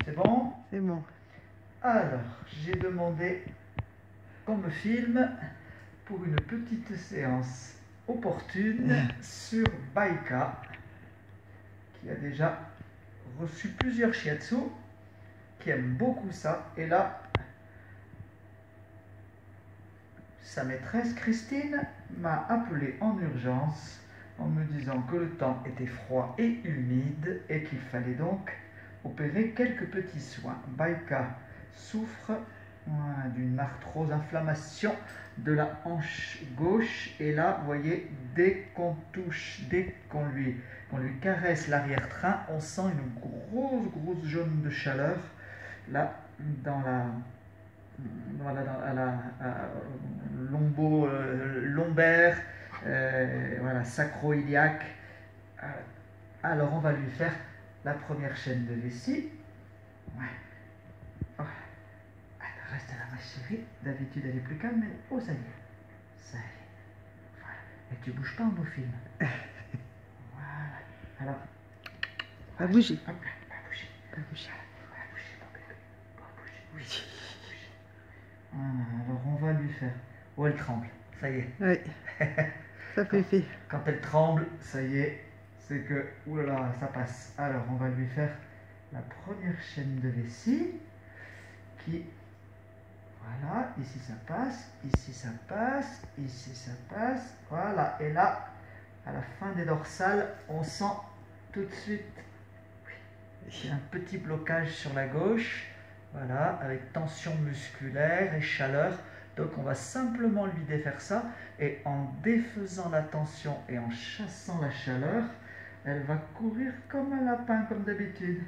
C'est bon? C'est bon. Alors, j'ai demandé qu'on me filme pour une petite séance opportune sur Baika, qui a déjà reçu plusieurs shiatsu, qui aime beaucoup ça. Et là, sa maîtresse Christine m'a appelé en urgence en me disant que le temps était froid et humide et qu'il fallait donc opérer quelques petits soins. Baika souffre d'une arthrose, inflammation de la hanche gauche, et là, vous voyez, dès qu'on touche, dès qu'on lui caresse l'arrière-train, on sent une grosse jaune de chaleur là dans la lombaire, voilà, sacro-iliaque. Alors on va lui faire la première chaîne de vessie. Ouais. Oh. Alors, reste là ma chérie, d'habitude elle est plus calme, mais oh ça y est, ça y est. Voilà. Et tu bouges pas en nos films. Voilà. Alors, Pas bouger. Hop là, pas bouger. Pas bouger. Pas bouger mon bébé. Pas bouger. Oui. Alors on va lui faire. Oh, elle tremble, ça y est. Oui. Ça fait. Quand elle tremble, ça y est, c'est que, oulala, ça passe. Alors on va lui faire la première chaîne de vessie qui, voilà, ici ça passe, ici ça passe, ici ça passe, voilà. Et là, à la fin des dorsales, on sent tout de suite un petit blocage sur la gauche, voilà, avec tension musculaire et chaleur. Donc on va simplement lui défaire ça, et en défaisant la tension et en chassant la chaleur, elle va courir comme un lapin, comme d'habitude.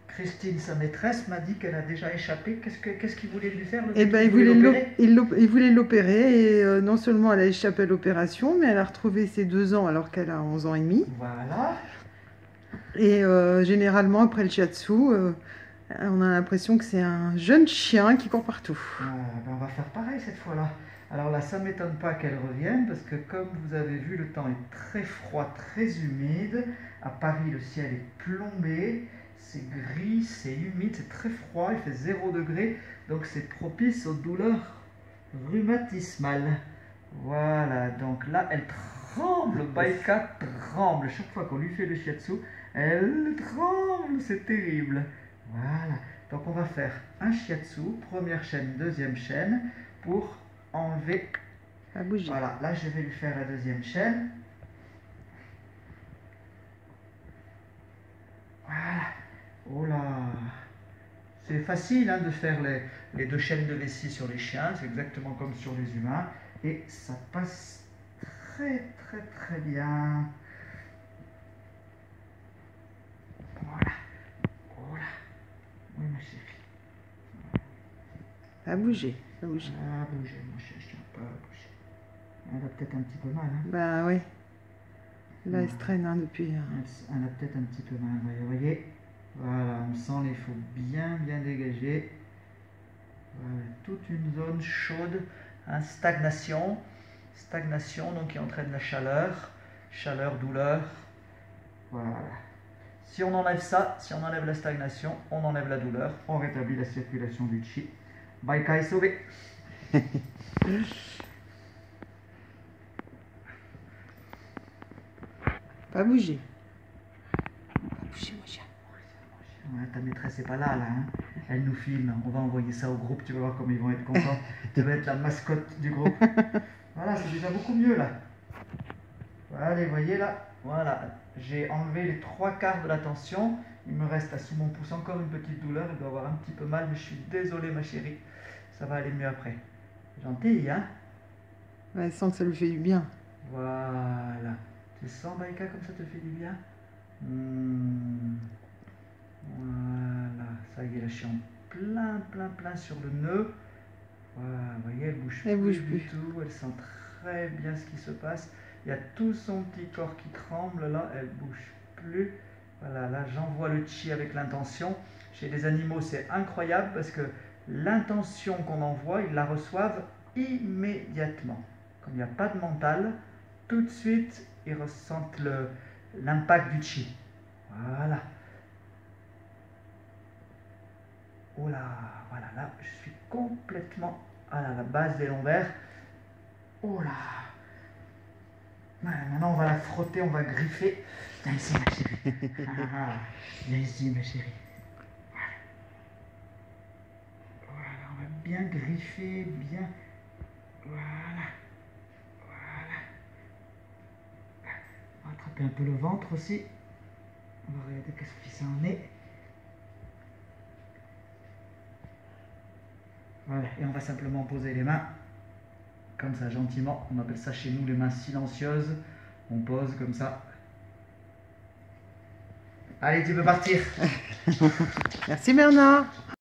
Christine, sa maîtresse, m'a dit qu'elle a déjà échappé. Qu'est-ce qu'il voulait lui faire? Eh ben, il voulait l'opérer, et non seulement elle a échappé à l'opération, mais elle a retrouvé ses 2 ans alors qu'elle a 11 ans et demi. Voilà. Et généralement, après le shiatsu, on a l'impression que c'est un jeune chien qui court partout. Ben on va faire pareil cette fois-là. Alors là, ça ne m'étonne pas qu'elle revienne, parce que comme vous avez vu, le temps est très froid, très humide. À Paris, le ciel est plombé, c'est gris, c'est humide, c'est très froid, il fait 0 degré, donc c'est propice aux douleurs rhumatismales. Voilà, donc là, elle tremble, Baika tremble. Chaque fois qu'on lui fait le shiatsu, elle tremble, c'est terrible. Voilà, donc on va faire un shiatsu, première chaîne, deuxième chaîne, pour enlever. À bouger. Voilà, là je vais lui faire la deuxième chaîne. Voilà. Oh là, c'est facile hein, de faire les 2 chaînes de vessie sur les chiens, c'est exactement comme sur les humains, et ça passe très bien. Voilà. Voilà. Oui ma chérie. À bouger. À bouger. À bouger, mon chéri, je tiens pas à bouger. Elle a peut-être un petit peu mal. Hein. Bah oui. Là, elle se traîne hein, depuis. Elle a peut-être un petit peu mal. Vous voyez. Voilà, on sent les faux bien dégager. Voilà, toute une zone chaude. Hein, stagnation. Stagnation, donc qui entraîne la chaleur. Chaleur, douleur. Voilà. Si on enlève ça, si on enlève la stagnation, on enlève la douleur, on rétablit la circulation du chi. Baika est sauvé. Pas bouger. Pas bouger, mon chien. Ouais, ta maîtresse n'est pas là, hein. Elle nous filme. On va envoyer ça au groupe. Tu vas voir comme ils vont être contents. Tu vas être la mascotte du groupe. Voilà, c'est déjà beaucoup mieux là. Allez, voyez là. Voilà. J'ai enlevé les 3/4 de la tension. Il me reste sous mon pouce encore une petite douleur. Il doit avoir un petit peu mal, mais je suis désolé, ma chérie. Ça va aller mieux après. Gentil, hein? Ouais, elle sent que ça lui fait du bien. Voilà. Tu sens, Baika, comme ça te fait du bien? Voilà. Ça y est, là, je suis en plein sur le nœud. Voilà, vous voyez, elle bouge plus du tout. Elle sent très bien ce qui se passe. Il y a tout son petit corps qui tremble, là. Elle bouge plus. Voilà, là, j'envoie le chi avec l'intention. Chez les animaux, c'est incroyable parce que l'intention qu'on envoie, ils la reçoivent immédiatement. Comme il n'y a pas de mental, tout de suite, ils ressentent l'impact du chi. Voilà. Oh là, voilà, là, je suis complètement à la base des lombaires. Oh là. Voilà, maintenant, on va la frotter, on va griffer. Viens ici, ma chérie. Viens ici, ma chérie. Voilà, on va bien griffer, bien. Voilà. Voilà. On va attraper un peu le ventre aussi. On va regarder qu'est-ce que ça en est. Voilà, et on va simplement poser les mains, comme ça, gentiment. On appelle ça chez nous les mains silencieuses. On pose comme ça. Allez, tu peux partir. Merci Bernard.